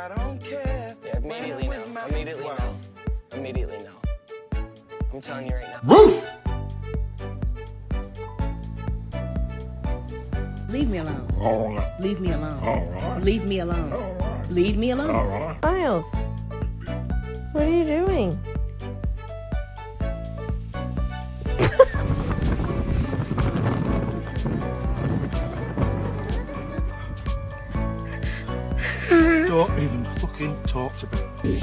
I don't care. Yeah, immediately no. Immediately no. Immediately no. I'm telling you right now. Roof! Leave me alone. All right. Leave me alone. All right. Leave me alone. All right. Leave me alone. All right. Miles, what are you doing? Don't even fucking talk to me.